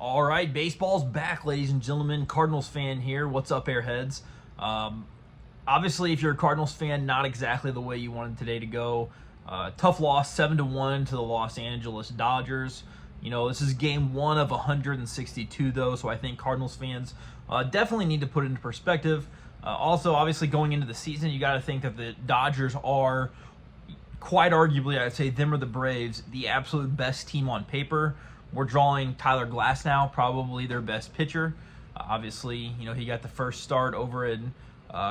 All right, baseball's back, ladies and gentlemen. Cardinals fan here. What's up, Airheads? Obviously, if you're a Cardinals fan, not exactly the way you wanted today to go. Tough loss, 7-1 to the Los Angeles Dodgers. You know, this is game one of 162, though, so I think Cardinals fans definitely need to put it into perspective. Also, obviously, going into the season, you got to think that the Dodgers are, quite arguably, I'd say them or the Braves, the absolute best team on paper. We're drawing Tyler Glasnow, probably their best pitcher. Obviously, you know, he got the first start over in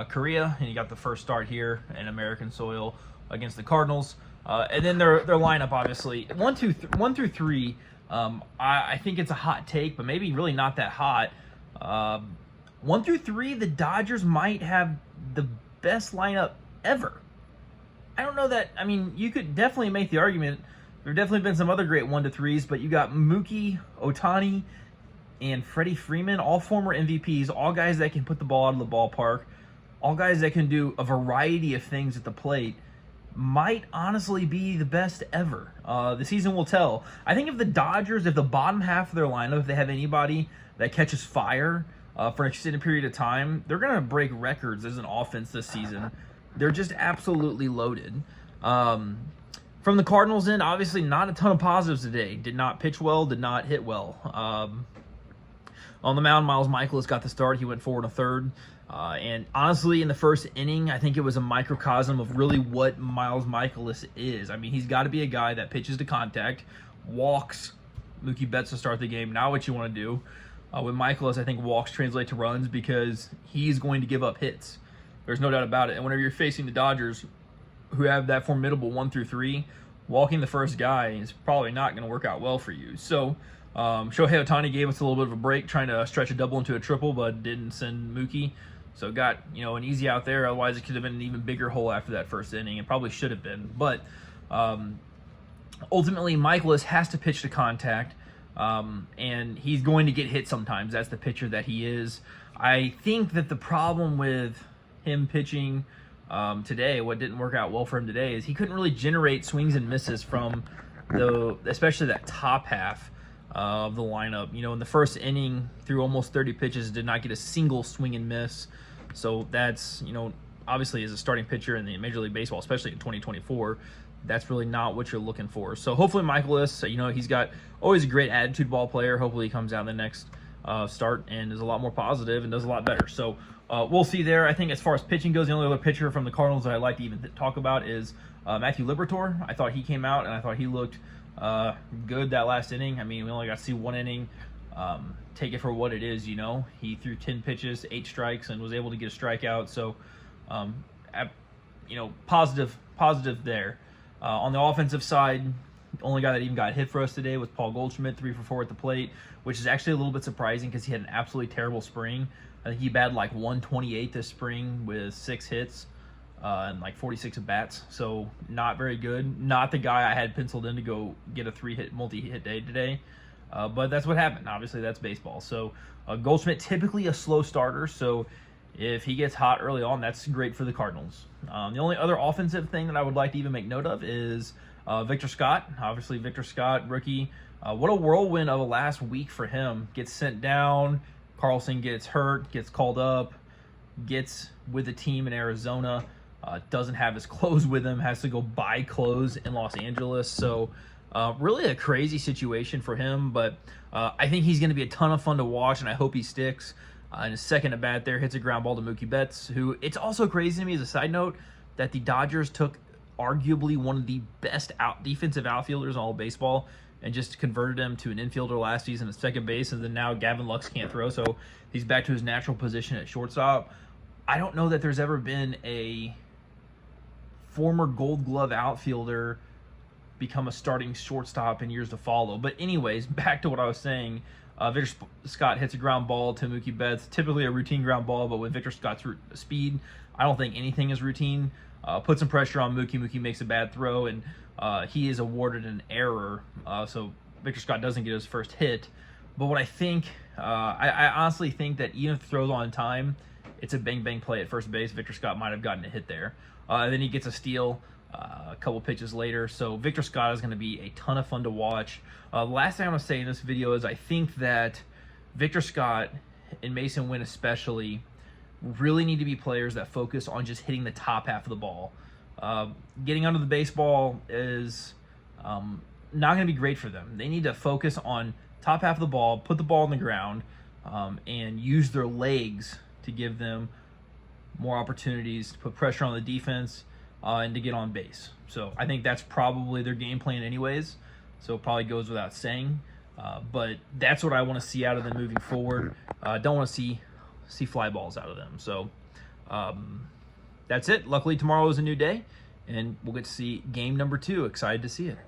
Korea, and he got the first start here in American soil against the Cardinals. And then their lineup, obviously, 1 through 3. I think it's a hot take, but maybe really not that hot. 1 through 3, the Dodgers might have the best lineup ever. I don't know that. I mean, you could definitely make the argument. There have definitely been some other great 1 to 3s, but you got Mookie, Ohtani, and Freddie Freeman, all former MVPs, all guys that can put the ball out of the ballpark, all guys that can do a variety of things at the plate. Might honestly be the best ever. The season will tell. I think if the Dodgers, if the bottom half of their lineup, if they have anybody that catches fire for an extended period of time, they're going to break records as an offense this season. They're just absolutely loaded. From the Cardinals end, obviously not a ton of positives today. Did not pitch well, did not hit well. On the mound, Miles Michaelis got the start. He went 4 1/3. And honestly, in the first inning, I think it was a microcosm of really what Miles Michaelis is. I mean, he's got to be a guy that pitches to contact, walks Mookie Betts to start the game. Not what you want to do. With Michaelis, I think walks translate to runs because he's going to give up hits. There's no doubt about it. And whenever you're facing the Dodgers, who have that formidable 1 through 3, walking the first guy is probably not going to work out well for you. So Shohei Ohtani gave us a little bit of a break, trying to stretch a double into a triple, but didn't send Mookie. So got, you know, an easy out there. Otherwise, it could have been an even bigger hole after that first inning. It probably should have been. But ultimately, Michaelis has to pitch to contact, and he's going to get hit sometimes. That's the pitcher that he is. I think that the problem with him pitching today, what didn't work out well for him today, is he couldn't really generate swings and misses from especially that top half of the lineup. You know, in the first inning, through almost 30 pitches, did not get a single swing and miss. So that's, you know, obviously as a starting pitcher in the Major League Baseball, especially in 2024, that's really not what you're looking for. So hopefully Michaelis, you know, he's got always a great attitude ball player. Hopefully he comes out in the next start and is a lot more positive and does a lot better. So we'll see there. I think as far as pitching goes, the only other pitcher from the Cardinals that I'd like to even talk about is Matthew Liberatore. I thought he came out and I thought he looked good that last inning. I mean, we only got to see 1 inning. Take it for what it is, you know. He threw 10 pitches, 8 strikes, and was able to get a strikeout. So, you know, positive there. On the offensive side, the only guy that even got hit for us today was Paul Goldschmidt, 3 for 4 at the plate, which is actually a little bit surprising because he had an absolutely terrible spring. I think he batted like 128 this spring with 6 hits and like 46 at bats. So not very good. Not the guy I had penciled in to go get a multi-hit day today. But that's what happened. Obviously, that's baseball. So Goldschmidt, typically a slow starter. So if he gets hot early on, that's great for the Cardinals. The only other offensive thing that I would like to even make note of is Victor Scott. Obviously, Victor Scott, rookie. What a whirlwind of a last week for him. Gets sent down. Carlson gets hurt, gets called up, gets with the team in Arizona. Doesn't have his clothes with him. Has to go buy clothes in Los Angeles. So really a crazy situation for him. But I think he's going to be a ton of fun to watch, and I hope he sticks. In his second at bat there, hits a ground ball to Mookie Betts, who, it's also crazy to me as a side note that the Dodgers took arguably one of the best defensive outfielders in all of baseball and just converted him to an infielder last season at second base, and then now Gavin Lux can't throw, so he's back to his natural position at shortstop. I don't know that there's ever been a former Gold Glove outfielder become a starting shortstop in years to follow. But anyways, back to what I was saying. Victor Scott hits a ground ball to Mookie Betts, typically a routine ground ball, but with Victor Scott's speed, I don't think anything is routine. Put some pressure on Mookie. Mookie makes a bad throw, and he is awarded an error, so Victor Scott doesn't get his first hit. But what I think, I honestly think that even if the throw's on time, it's a bang-bang play at first base. Victor Scott might have gotten a hit there. Then he gets a steal. a couple pitches later. So Victor Scott is going to be a ton of fun to watch. The last thing I'm going to say in this video is I think that Victor Scott and Mason Wynn especially really need to be players that focus on just hitting the top half of the ball. Getting under the baseball is not going to be great for them. They need to focus on top half of the ball, put the ball on the ground, and use their legs to give them more opportunities to put pressure on the defense and to get on base. So I think that's probably their game plan anyways. So it probably goes without saying. But that's what I want to see out of them moving forward. Don't want to see fly balls out of them. So that's it. Luckily tomorrow is a new day, and we'll get to see game number 2. Excited to see it.